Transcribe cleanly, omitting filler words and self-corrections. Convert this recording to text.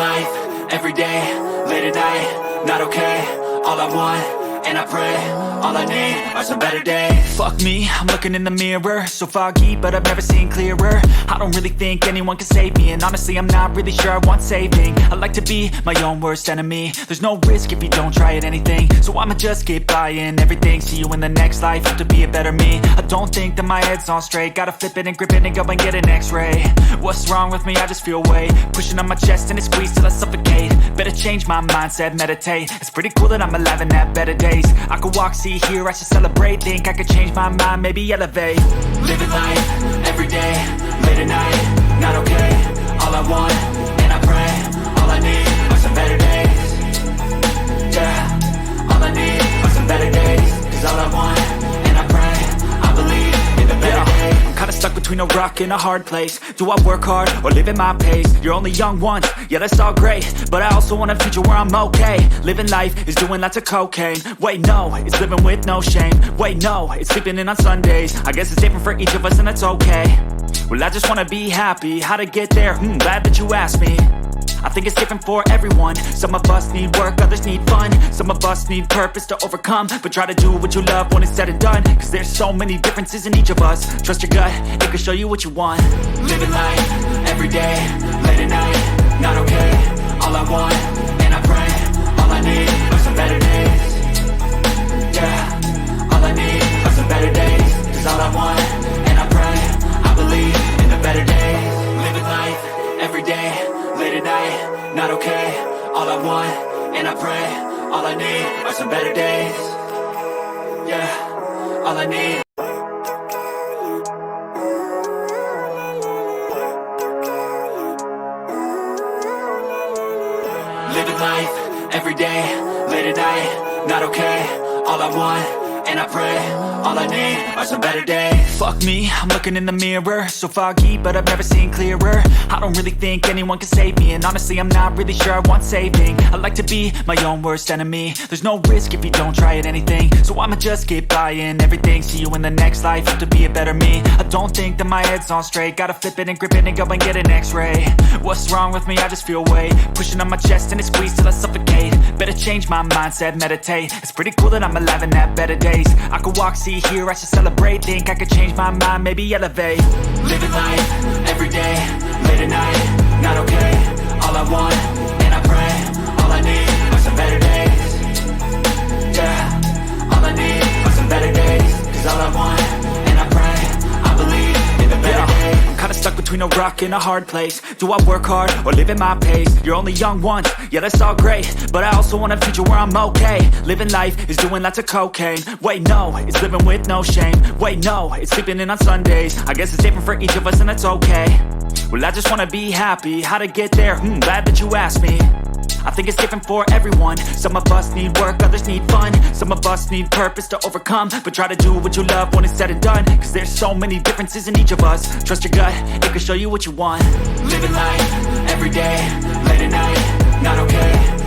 life, every day, late at night, not okay. All I want, and I pray, all I need are some better days. Fuck me, I'm looking in the mirror, so foggy, but I've never seen clearer. I don't really think anyone can save me, and honestly I'm not really sure I want saving. I like to be my own worst enemy. There's no risk if you don't try at anything, so I'ma just keep buying everything. See you in the next life, have to be a better me. I don't think that my head's on straight, gotta flip it and grip it and go and get an x-ray. What's wrong with me? I just feel weight pushing on my chest and it squeezes till I suffocate. Better change my mindset, meditate. It's pretty cool that I'm alive and have better days. I could walk, see, hear, I should celebrate. Think I could change my mind, maybe elevate. Living life, every day, late at night, not okay. All I want, and I pray, all I need are some better days. Yeah, all I need are some better days. Cause all I want, and I pray, I believe in the better days. I'm kinda stuck between a rock and a hard place. Do I work hard or live at my pace? You're only young once, yeah that's all great, but I also want a future where I'm okay. Living life is doing lots of cocaine. Wait no, it's living with no shame. Wait no, it's sleeping in on Sundays. I guess it's different for each of us and that's okay. Well I just wanna be happy, how to get there? Glad that you asked me. I think it's different for everyone. Some of us need work, others need fun. Some of us need purpose to overcome. But try to do what you love when it's said and done, cause there's so many differences in each of us. Trust your gut, it can show you what you want. Living life, every day, late at night, not okay. All I want, and I pray, all I need are some better days. Yeah, all I need are some better days. Cause all I want, and I pray, I believe in the better days. Living life, every day, late at night, not okay. All I want, and I pray, all I need are some better days. Yeah, all I need. Living life, every day, late at night, not okay. All I want, and I pray, all I need are some better days. Fuck me, I'm looking in the mirror, so foggy, but I've never seen clearer. I don't really think anyone can save me, and honestly I'm not really sure I want saving. I like to be my own worst enemy. There's no risk if you don't try at anything, so I'ma just keep buying everything. See you in the next life, have to be a better me. I don't think that my head's on straight, gotta flip it and grip it and go and get an x-ray. What's wrong with me? I just feel weight pushing on my chest and it squeezes till I suffocate. Better change my mindset, meditate. It's pretty cool that I'm alive and have better days. I could walk, see, hear, I should celebrate. Think I could change my mind, maybe elevate. Living life, every day, late at night, not okay. All I want, and I pray, all I need are some better days. Yeah, all I need are some better days. Cause all I want, and I pray, I believe in the better days. I'm kinda stuck between a rock and a hard place. Do I work hard or live at my pace? You're only young once, yeah that's all great, but I also want a future where I'm okay. Living life is doing lots of cocaine. Wait no, it's living with no shame. Wait no, it's sleeping in on Sundays. I guess it's different for each of us and that's okay. Well I just wanna be happy, how to get there? Glad that you asked me. I think it's different for everyone. Some of us need work, others need fun. Some of us need purpose to overcome. But try to do what you love when it's said and done, cause there's so many differences in each of us. Trust your gut, it can show you what you want. Living life, every day, late at night, not okay.